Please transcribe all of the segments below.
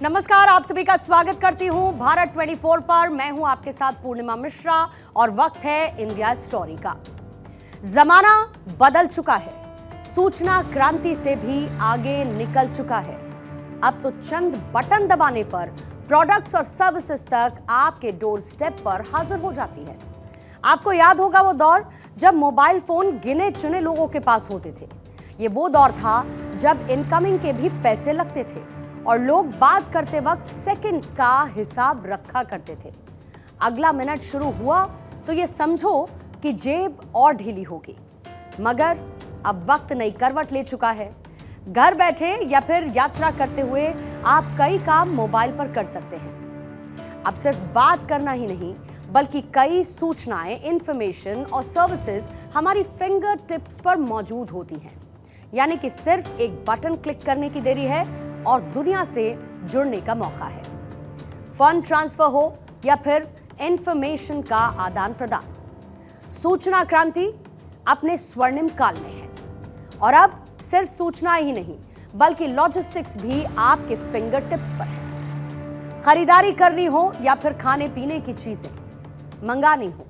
नमस्कार, आप सभी का स्वागत करती हूं भारत 24 पर। मैं हूं आपके साथ पूर्णिमा मिश्रा और वक्त है इंडिया स्टोरी का। जमाना बदल चुका है, सूचना क्रांति से भी आगे निकल चुका है। अब तो चंद बटन दबाने पर प्रोडक्ट्स और सर्विसेज तक आपके डोर स्टेप पर हाजिर हो जाती है। आपको याद होगा वो दौर जब मोबाइल फोन गिने चुने लोगों के पास होते थे। ये वो दौर था जब इनकमिंग के भी पैसे लगते थे और लोग बात करते वक्त सेकंड्स का हिसाब रखा करते थे। अगला मिनट शुरू हुआ तो ये समझो कि जेब और ढीली होगी। मगर अब वक्त नई करवट ले चुका है। घर बैठे या फिर यात्रा करते हुए आप कई काम मोबाइल पर कर सकते हैं। अब सिर्फ बात करना ही नहीं बल्कि कई सूचनाएं, इंफॉर्मेशन और सर्विसेज हमारी फिंगर टिप्स पर मौजूद होती हैं। यानी कि सिर्फ एक बटन क्लिक करने की देरी है और दुनिया से जुड़ने का मौका है। फंड ट्रांसफर हो या फिर इंफॉर्मेशन का आदान प्रदान, सूचना क्रांति अपने स्वर्णिम काल में है। और अब सिर्फ सूचना ही नहीं बल्कि लॉजिस्टिक्स भी आपके फिंगर टिप्स पर है। खरीदारी करनी हो या फिर खाने पीने की चीजें मंगानी हो,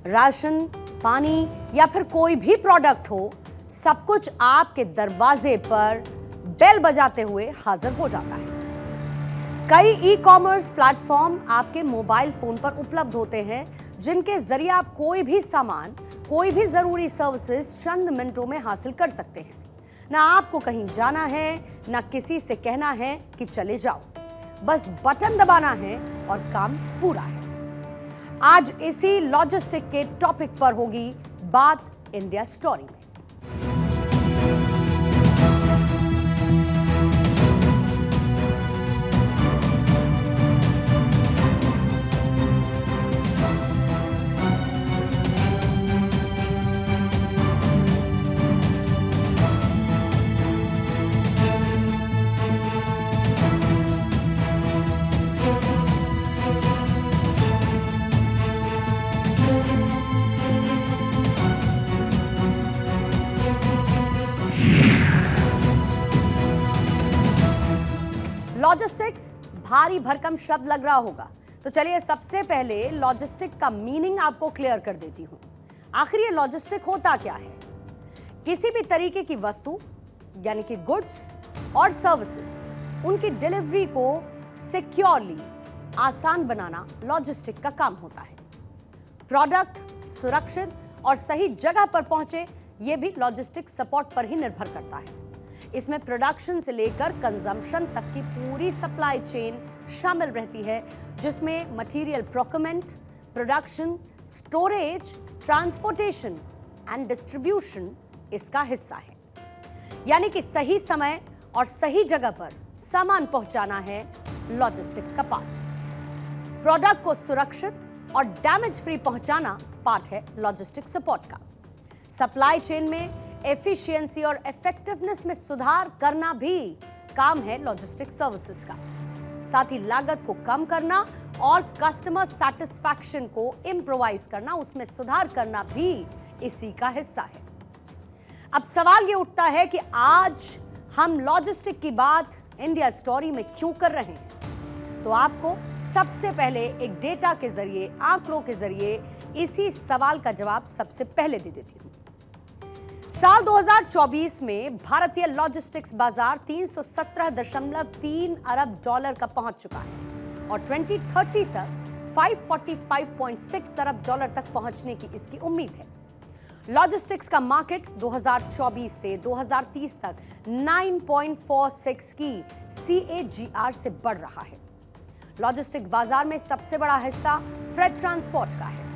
राशन, पानी या फिर कोई भी प्रोडक्ट हो, सब कुछ आपके दरवाजे पर बेल बजाते हुए हाजिर हो जाता है। कई ई कॉमर्स प्लेटफॉर्म आपके मोबाइल फोन पर उपलब्ध होते हैं जिनके जरिए आप कोई भी सामान, कोई भी जरूरी सर्विसेज चंद मिनटों में हासिल कर सकते हैं। ना आपको कहीं जाना है, ना किसी से कहना है कि चले जाओ, बस बटन दबाना है और काम पूरा है। आज इसी लॉजिस्टिक के टॉपिक पर होगी बात इंडिया स्टोरी में। लॉजिस्टिक्स भारी भरकम शब्द लग रहा होगा, तो चलिए सबसे पहले लॉजिस्टिक का मीनिंग आपको क्लियर कर देती हूं। आखिर ये लॉजिस्टिक होता क्या है? किसी भी तरीके की वस्तु यानी कि गुड्स और सर्विसेज, उनकी डिलीवरी को सिक्योरली आसान बनाना लॉजिस्टिक का काम होता है। प्रोडक्ट सुरक्षित और सही जगह पर पहुंचे, यह भी लॉजिस्टिक सपोर्ट पर ही निर्भर करता है। इसमें प्रोडक्शन से लेकर कंजम्पशन तक की पूरी सप्लाई चेन शामिल रहती है, जिसमें material procurement, production, storage, transportation and distribution इसका हिस्सा है। यानी कि सही समय और सही जगह पर सामान पहुंचाना है लॉजिस्टिक्स का पार्ट। प्रोडक्ट को सुरक्षित और डैमेज फ्री पहुंचाना पार्ट है लॉजिस्टिक सपोर्ट का। सप्लाई चेन में एफिशिएंसी और इफेक्टिवनेस में सुधार करना भी काम है लॉजिस्टिक सर्विसेज का। साथ ही लागत को कम करना और कस्टमर सैटिस्फैक्शन को इंप्रोवाइज करना, उसमें सुधार करना भी इसी का हिस्सा है। अब सवाल ये उठता है कि आज हम लॉजिस्टिक की बात इंडिया स्टोरी में क्यों कर रहे हैं? तो आपको सबसे पहले एक डेटा के जरिए, आंकड़ों के जरिए इसी सवाल का जवाब सबसे पहले दे देती हूं। साल 2024 में भारतीय लॉजिस्टिक्स बाजार 317.3 अरब डॉलर का पहुंच चुका है और 2030 तक 545.6 अरब डॉलर तक पहुंचने की इसकी उम्मीद है। लॉजिस्टिक्स का मार्केट 2024 से 2030 तक 9.46 की CAGR से बढ़ रहा है। लॉजिस्टिक्स बाजार में सबसे बड़ा हिस्सा फ्रेट ट्रांसपोर्ट का है।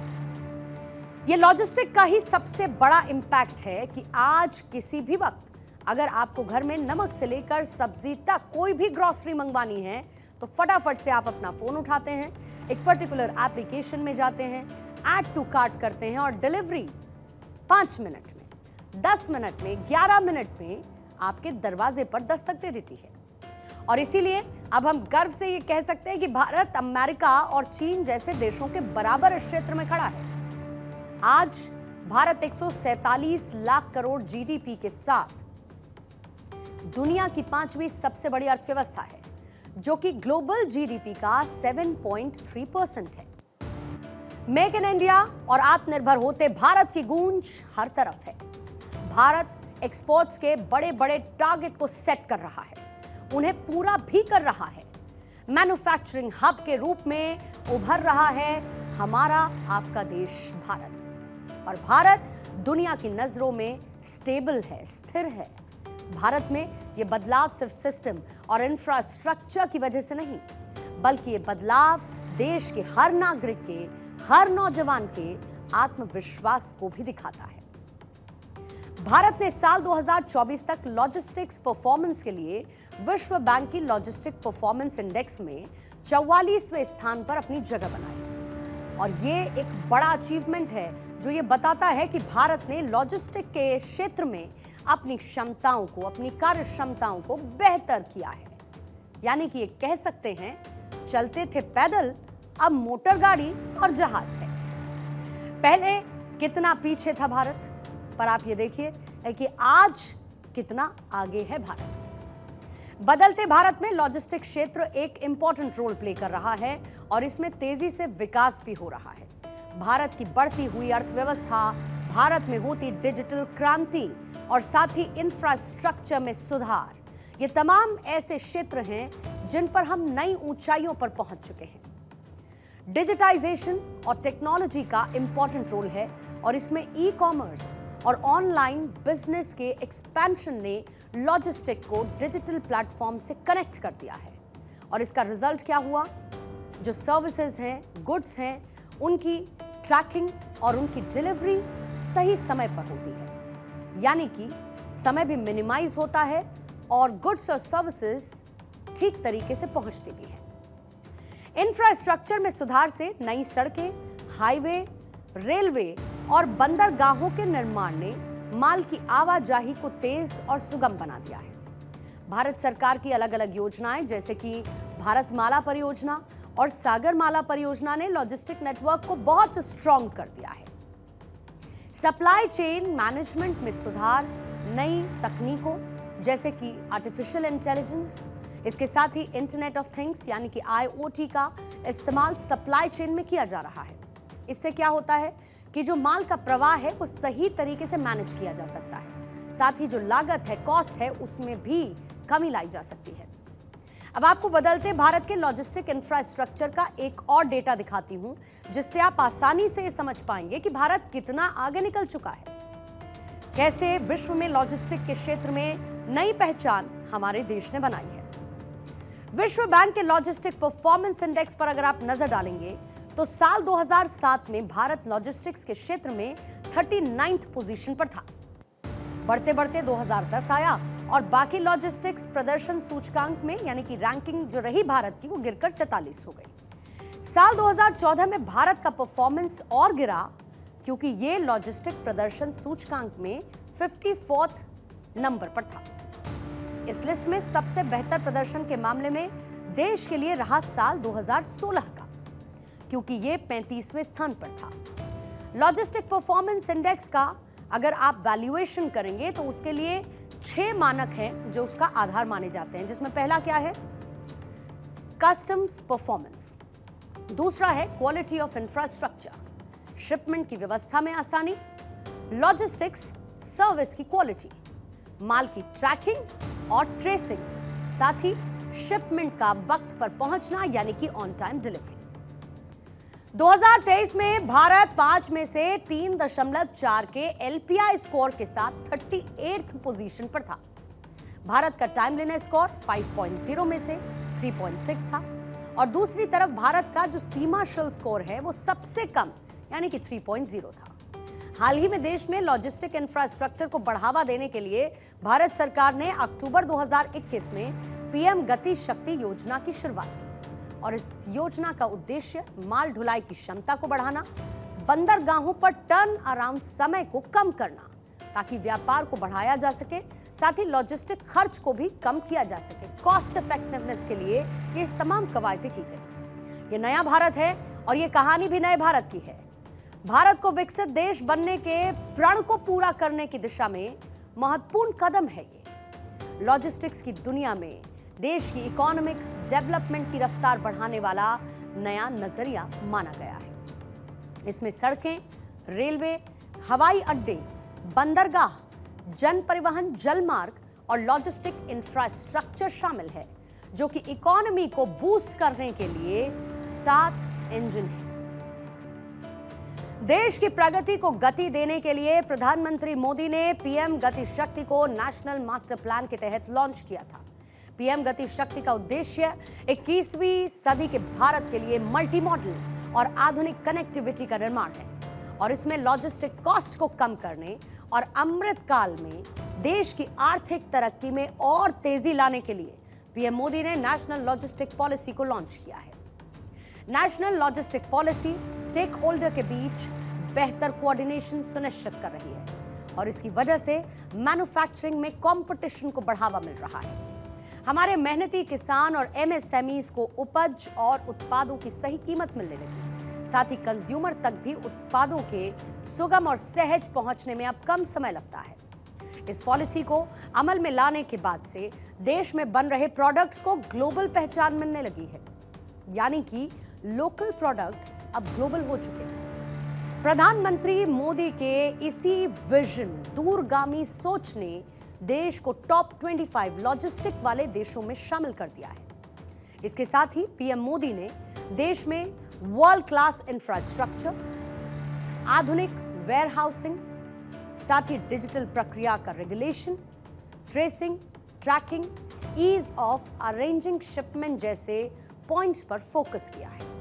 ये लॉजिस्टिक का ही सबसे बड़ा इंपैक्ट है कि आज किसी भी वक्त अगर आपको घर में नमक से लेकर सब्जी तक कोई भी ग्रोसरी मंगवानी है तो फटाफट से आप अपना फोन उठाते हैं, एक पर्टिकुलर एप्लीकेशन में जाते हैं, ऐड टू कार्ट करते हैं और डिलीवरी 5 मिनट में, 10 मिनट में, 11 मिनट में आपके दरवाजे पर दस्तक दे देती है। और इसीलिए अब हम गर्व से ये कह सकते हैं कि भारत अमेरिका और चीन जैसे देशों के बराबर इस क्षेत्र में खड़ा है। आज भारत 147 लाख करोड़ जीडीपी के साथ दुनिया की 5वीं सबसे बड़ी अर्थव्यवस्था है, जो कि ग्लोबल जीडीपी का 7.3% है। मेक इन इंडिया और आत्मनिर्भर होते भारत की गूंज हर तरफ है। भारत एक्सपोर्ट्स के बड़े बड़े टारगेट को सेट कर रहा है, उन्हें पूरा भी कर रहा है। मैन्युफैक्चरिंग हब के रूप में उभर रहा है हमारा आपका देश भारत। और भारत दुनिया की नजरों में स्टेबल है, स्थिर है। भारत में यह बदलाव सिर्फ सिस्टम और इंफ्रास्ट्रक्चर की वजह से नहीं, बल्कि ये बदलाव देश के हर नागरिक के, हर नौजवान के आत्मविश्वास को भी दिखाता है। भारत ने साल 2024 तक लॉजिस्टिक्स परफॉर्मेंस के लिए विश्व बैंक की लॉजिस्टिक परफॉर्मेंस इंडेक्स में 44वें स्थान पर अपनी जगह बनाई। और ये एक बड़ा अचीवमेंट है जो ये बताता है कि भारत ने लॉजिस्टिक के क्षेत्र में अपनी क्षमताओं को, अपनी कार्य क्षमताओं को बेहतर किया है। यानी कि ये कह सकते हैं, चलते थे पैदल, अब मोटर गाड़ी और जहाज है। पहले कितना पीछे था भारत, पर आप ये देखिए कि आज कितना आगे है भारत। बदलते भारत में लॉजिस्टिक क्षेत्र एक इंपॉर्टेंट रोल प्ले कर रहा है और इसमें तेजी से विकास भी हो रहा है। भारत की बढ़ती हुई अर्थव्यवस्था, भारत में होती डिजिटल क्रांति और साथ ही इंफ्रास्ट्रक्चर में सुधार, ये तमाम ऐसे क्षेत्र हैं जिन पर हम नई ऊंचाइयों पर पहुंच चुके हैं। डिजिटाइजेशन और टेक्नोलॉजी का इंपॉर्टेंट रोल है और इसमें ई कॉमर्स और ऑनलाइन बिजनेस के एक्सपेंशन ने लॉजिस्टिक को डिजिटल प्लेटफॉर्म से कनेक्ट कर दिया है। और इसका रिजल्ट क्या हुआ? जो सर्विसेज हैं, गुड्स हैं, उनकी ट्रैकिंग और उनकी डिलीवरी सही समय पर होती है, यानी कि समय भी मिनिमाइज होता है और गुड्स और सर्विसेज ठीक तरीके से पहुंचती भी है। इंफ्रास्ट्रक्चर में सुधार से नई सड़कें, हाईवे, रेलवे और बंदरगाहों के निर्माण ने माल की आवाजाही को तेज और सुगम बना दिया है। भारत सरकार की अलग अलग योजनाएं जैसे कि भारतमाला परियोजना और सागरमाला परियोजना ने लॉजिस्टिक नेटवर्क को बहुत स्ट्रॉन्ग कर दिया है। सप्लाई चेन मैनेजमेंट में सुधार, नई तकनीकों जैसे कि आर्टिफिशियल इंटेलिजेंस, इसके साथ ही इंटरनेट ऑफ थिंग्स यानी कि IoT का इस्तेमाल सप्लाई चेन में किया जा रहा है। इससे क्या होता है कि जो माल का प्रवाह है वो सही तरीके से मैनेज किया जा सकता है, साथ ही जो लागत है, कॉस्ट है, उसमें भी कमी लाई जा सकती है। अब आपको बदलते भारत के लॉजिस्टिक इंफ्रास्ट्रक्चर का एक और डेटा दिखाती हूं, जिससे आप आसानी से ये समझ पाएंगे कि भारत कितना आगे निकल चुका है। कैसे विश्व में लॉजिस्टिक के क्षेत्र में नई पहचान हमारे देश ने बनाई है। विश्व बैंक के लॉजिस्टिक परफॉर्मेंस इंडेक्स पर अगर आप नजर डालेंगे तो साल 2007 में भारत लॉजिस्टिक्स के क्षेत्र में 39th पोजीशन पर था। बढ़ते बढ़ते 2010 आया और बाकी लॉजिस्टिक्स प्रदर्शन सूचकांक में यानी कि रैंकिंग जो रही भारत की, वो गिरकर 47 हो गई। साल 2014 में भारत का परफॉर्मेंस और गिरा क्योंकि ये लॉजिस्टिक प्रदर्शन सूचकांक में 54th नंबर पर था। इस लिस्ट में सबसे बेहतर प्रदर्शन के मामले में देश के लिए रहा साल 2016 का, क्योंकि ये 35वें स्थान पर था। लॉजिस्टिक परफॉर्मेंस इंडेक्स का अगर आप वैल्यूएशन करेंगे तो उसके लिए 6 मानक हैं जो उसका आधार माने जाते हैं, जिसमें पहला क्या है? कस्टम्स परफॉर्मेंस, दूसरा है क्वालिटी ऑफ इंफ्रास्ट्रक्चर, शिपमेंट की व्यवस्था में आसानी, लॉजिस्टिक्स सर्विस की क्वालिटी, माल की ट्रैकिंग और ट्रेसिंग, साथ ही शिपमेंट का वक्त पर पहुंचना यानी कि ऑन टाइम डिलीवरी। 2023 में भारत 5 में से 3.4 के LPI स्कोर के साथ 38th पोजीशन पर था। भारत का टाइमलीनेस स्कोर 5.0 में से 3.6 था और दूसरी तरफ भारत का जो सीमा शुल्क स्कोर है वो सबसे कम यानी कि 3.0 था। हाल ही में देश में लॉजिस्टिक इंफ्रास्ट्रक्चर को बढ़ावा देने के लिए भारत सरकार ने अक्टूबर 2021 में PM गति शक्ति योजना की शुरुआत की और इस योजना का उद्देश्य माल ढुलाई की क्षमता को बढ़ाना, बंदरगाहों पर टर्न अराउंड समय को कम करना ताकि व्यापार को बढ़ाया जा सके, साथ ही लॉजिस्टिक खर्च को भी कम किया जा सके। कॉस्ट इफेक्टिवनेस के लिए ये इस तमाम कवायदें की गई। ये नया भारत है और ये कहानी भी नए भारत की है। भारत को विकसित देश बनने के प्रण को पूरा करने की दिशा में महत्वपूर्ण कदम है ये। लॉजिस्टिक्स की दुनिया में देश की इकोनॉमिक डेवलपमेंट की रफ्तार बढ़ाने वाला नया नजरिया माना गया है। इसमें सड़कें, रेलवे, हवाई अड्डे, बंदरगाह, जन परिवहन, जलमार्ग और लॉजिस्टिक इंफ्रास्ट्रक्चर शामिल है, जो कि इकोनॉमी को बूस्ट करने के लिए 7 इंजन है। देश की प्रगति को गति देने के लिए प्रधानमंत्री मोदी ने पीएम गति शक्ति को नेशनल मास्टर प्लान के तहत लॉन्च किया था। पीएम गति शक्ति का उद्देश्य 21वीं सदी के भारत के लिए मल्टी मॉडल और आधुनिक कनेक्टिविटी का निर्माण है और इसमें लॉजिस्टिक कॉस्ट को कम करने और अमृत काल में देश की आर्थिक तरक्की में और तेजी लाने के लिए पीएम मोदी ने नेशनल लॉजिस्टिक पॉलिसी को लॉन्च किया है। National logistic policy stakeholder के बीच बेहतर कोऑर्डिनेशन सुनिश्चित कर रही है और इसकी वजह से मैन्युफैक्चरिंग में कंपटीशन को बढ़ावा मिल रहा है। हमारे मेहनती किसान और एमएसएमईज को उपज और उत्पादों की सही कीमत मिलने लगी। साथ ही कंज्यूमर तक भी उत्पादों के सुगम और सहज पहुंचने में अब कम समय लगता है। इस पॉलिसी को अमल में लाने के बाद से देश में बन रहे प्रोडक्ट्स को ग्लोबल पहचान मिलने लगी है, यानी कि लोकल प्रोडक्ट्स अब ग्लोबल हो चुके हैं। प्रधानमंत्री मोदी के इसी विजन, दूरगामी सोच ने देश को टॉप 25 लॉजिस्टिक वाले देशों में शामिल कर दिया है। इसके साथ ही पीएम मोदी ने देश में वर्ल्ड क्लास इंफ्रास्ट्रक्चर, आधुनिक वेयरहाउसिंग, साथ ही डिजिटल प्रक्रिया का regulation, tracing, tracking, ease of arranging shipment जैसे पॉइंट्स पर फोकस किया है।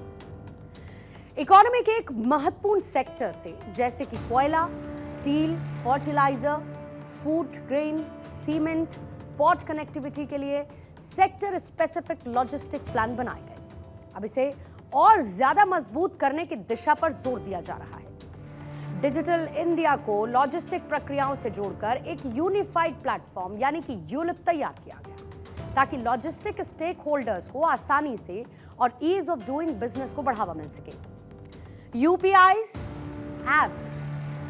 इकोनॉमी के एक महत्वपूर्ण सेक्टर से जैसे कि कोयला, steel, fertiliser, food grain, cement, port connectivity के लिए सेक्टर स्पेसिफिक लॉजिस्टिक प्लान बनाए गए। अब इसे और ज्यादा मजबूत करने की दिशा पर जोर दिया जा रहा है। डिजिटल इंडिया को लॉजिस्टिक प्रक्रियाओं से जोड़कर एक यूनिफाइड प्लेटफॉर्म यानी कि यूलिप तैयार किया गया ताकि लॉजिस्टिक स्टेक होल्डर्स को आसानी से और ईज ऑफ डूइंग बिजनेस को बढ़ावा मिल सके। यूपीआईज, एप्स,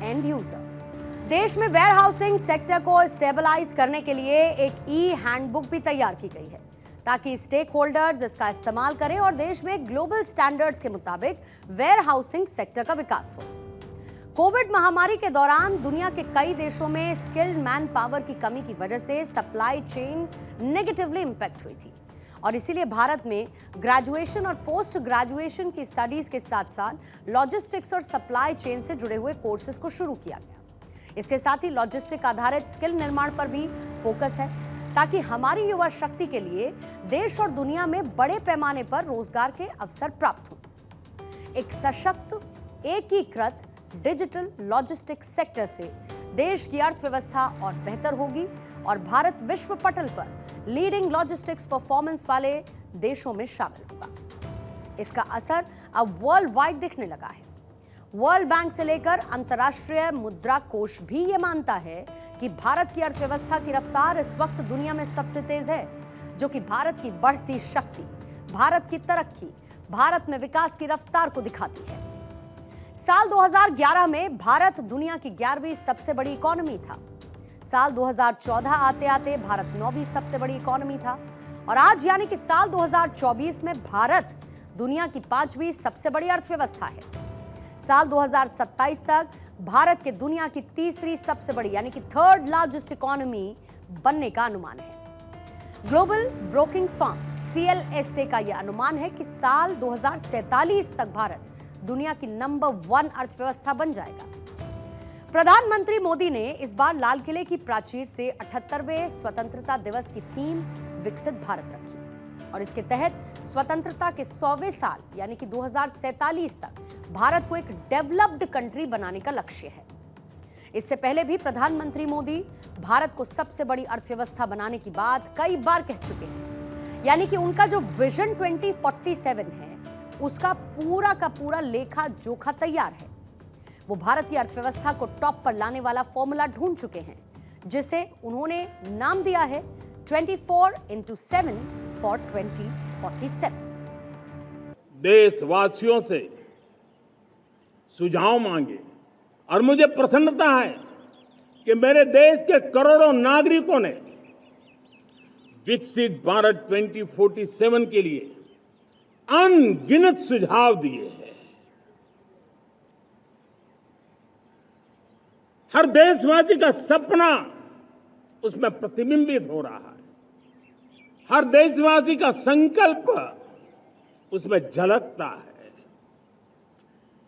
एंड यूजर। देश में वेयरहाउसिंग सेक्टर को स्टेबलाइज करने के लिए एक ई हैंडबुक भी तैयार की गई है ताकि स्टेक होल्डर्स इसका इस्तेमाल करें और देश में ग्लोबल स्टैंडर्ड्स के मुताबिक वेयरहाउसिंग सेक्टर का विकास हो। कोविड महामारी के दौरान दुनिया के कई देशों में स्किल्ड मैन पावर की कमी की वजह से सप्लाई चेन नेगेटिवली इंपैक्ट हुई थी और इसीलिए भारत में ग्रेजुएशन और पोस्ट ग्रेजुएशन की स्टडीज के साथ साथ लॉजिस्टिक्स और सप्लाई चेन से जुड़े हुए कोर्सेज को शुरू किया गया। इसके साथ ही लॉजिस्टिक आधारित स्किल निर्माण पर भी फोकस है ताकि हमारी युवा शक्ति के लिए देश और दुनिया में बड़े पैमाने पर रोजगार के अवसर प्राप्त हों। एक सशक्त, एकीकृत डिजिटल लॉजिस्टिक सेक्टर से देश की अर्थव्यवस्था और बेहतर होगी और भारत विश्व पटल पर लीडिंग लॉजिस्टिक्स परफॉर्मेंस वाले देशों में शामिल होगा। इसका असर अब वर्ल्ड वाइड दिखने लगा है। वर्ल्ड बैंक से लेकर अंतर्राष्ट्रीय मुद्रा कोष भी ये मानता है कि भारत की अर्थव्यवस्था की रफ्तार इस वक्त दुनिया में सबसे तेज है, जो कि भारत की बढ़ती शक्ति, भारत की तरक्की, भारत में विकास की रफ्तार को दिखाती है। साल 2011 में भारत दुनिया की 11वीं सबसे बड़ी इकोनॉमी था। साल 2014 आते आते भारत 9वीं सबसे बड़ी इकोनॉमी था और आज यानी कि साल 2024 में भारत दुनिया की 5वीं सबसे बड़ी अर्थव्यवस्था है। साल 2027 तक भारत के दुनिया की 3री सबसे बड़ी यानी कि 3rd लार्जेस्ट इकोनॉमी बनने का अनुमान है। ग्लोबल ब्रोकिंग फर्म CLSA का यह अनुमान है कि साल 2047 तक भारत दुनिया की नंबर 1 अर्थव्यवस्था बन जाएगा। प्रधानमंत्री मोदी ने इस बार लाल किले की प्राचीर से 78वें स्वतंत्रता दिवस की थीम विकसित भारत रखी और इसके तहत स्वतंत्रता के 100वें साल यानी कि 2047 तक भारत को एक डेवलप्ड कंट्री बनाने का लक्ष्य है। इससे पहले भी प्रधानमंत्री मोदी भारत को सबसे बड़ी अर्थव्यवस्था बनाने की बात कई बार कह चुके हैं, यानी कि उनका जो विजन 2047 है उसका पूरा का पूरा लेखा जोखा तैयार है। वो भारतीय अर्थव्यवस्था को टॉप पर लाने वाला फॉर्मूला ढूंढ चुके हैं, जिसे उन्होंने नाम दिया है 24x7 फॉर 2047। देशवासियों से सुझाव मांगे और मुझे प्रसन्नता है कि मेरे देश के करोड़ों नागरिकों ने विकसित भारत 2047 के लिए अनगिनत सुझाव दिए हैं। हर देशवासी का सपना उसमें प्रतिबिंबित हो रहा है। हर देशवासी का संकल्प उसमें झलकता है।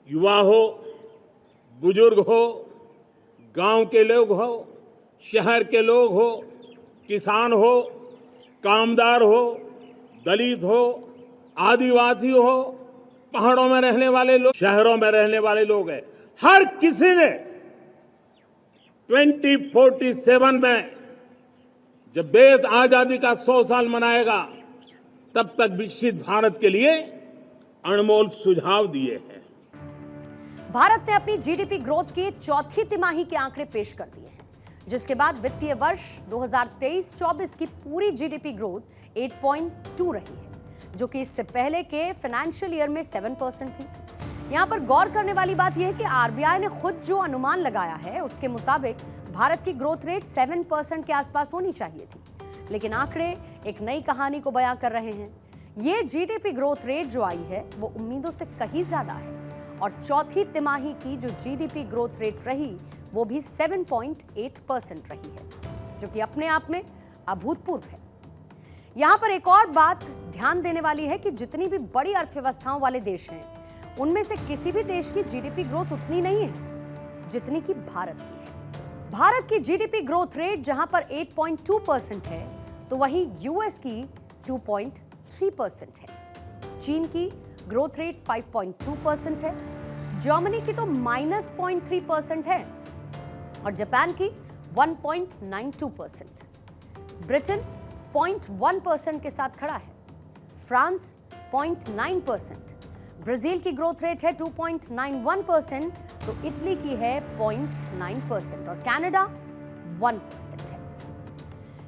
युवा हो, बुजुर्ग हो, गांव के लोग हो, शहर के लोग हो, किसान हो, कामदार हो, दलित हो, आदिवासी हो, पहाड़ों में रहने वाले लोग, शहरों में रहने वाले लोग हैं। हर किसी ने 2047 में जब देश आजादी का 100 साल मनाएगा तब तक विकसित भारत के लिए अनमोल सुझाव दिए हैं। भारत ने अपनी जीडीपी ग्रोथ की चौथी तिमाही के आंकड़े पेश कर दिए हैं, जिसके बाद वित्तीय वर्ष 2023-24 की पूरी जीडीपी ग्रोथ 8.2 रही है, जो कि इससे पहले के फाइनेंशियल ईयर में 7% थी। यहां पर गौर करने वाली बात यह है कि आरबीआई ने खुद जो अनुमान लगाया है उसके मुताबिक भारत की ग्रोथ रेट 7% के आसपास होनी चाहिए थी, लेकिन आंकड़े एक नई कहानी को बयां कर रहे हैं। ये जीडीपी ग्रोथ रेट जो आई है वो उम्मीदों से कहीं ज्यादा है और चौथी तिमाही की जो जीडीपी ग्रोथ रेट रही वो भी 7.8% रही है, जो कि अपने आप में अभूतपूर्व है। यहां पर एक और बात ध्यान देने वाली है कि जितनी भी बड़ी अर्थव्यवस्थाओं वाले देश हैं उनमें से किसी भी देश की जीडीपी ग्रोथ उतनी नहीं है जितनी कि भारत की है। भारत की जीडीपी ग्रोथ रेट जहां पर 8.2% है तो वहीं यूएस की 2.3% है। चीन की ग्रोथ रेट 5.2% है, जर्मनी की तो -0.3% है और जापान की 1.92%। ब्रिटेन 0.1% के साथ खड़ा है, फ्रांस 0.9%, ब्राजील की ग्रोथ रेट है 2.91%, तो इटली की है 0.9% और कनाडा 1% है।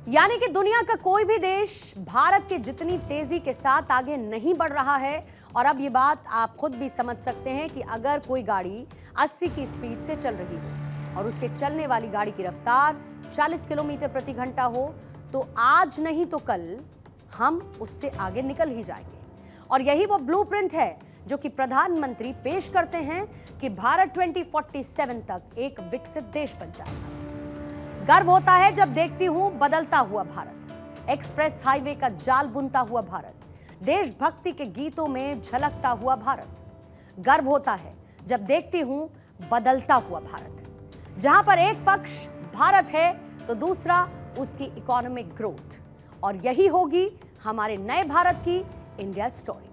यानी कि दुनिया का कोई भी देश भारत के जितनी तेजी के साथ आगे नहीं बढ़ रहा है। और अब ये बात आप खुद भी समझ सकते हैं कि अगर कोई गाड़ी 80 की स्पीड से चल रही हो और उसके चलने वाली गाड़ी की रफ्तार 40 किलोमीटर प्रति घंटा हो तो आज नहीं तो कल हम उससे आगे निकल ही जाएंगे। और यही वो ब्लूप्रिंट है जो कि प्रधानमंत्री पेश करते हैं कि भारत 2047 तक एक विकसित देश बन जाएगा। गर्व होता है जब देखती हूं बदलता हुआ भारत, एक्सप्रेस हाईवे का जाल बुनता हुआ भारत, देशभक्ति के गीतों में झलकता हुआ भारत। गर्व होता है जब देखती हूं बदलता हुआ भारत, जहां पर एक पक्ष भारत है तो दूसरा उसकी इकोनॉमिक ग्रोथ। और यही होगी हमारे नए भारत की इंडिया स्टोरी।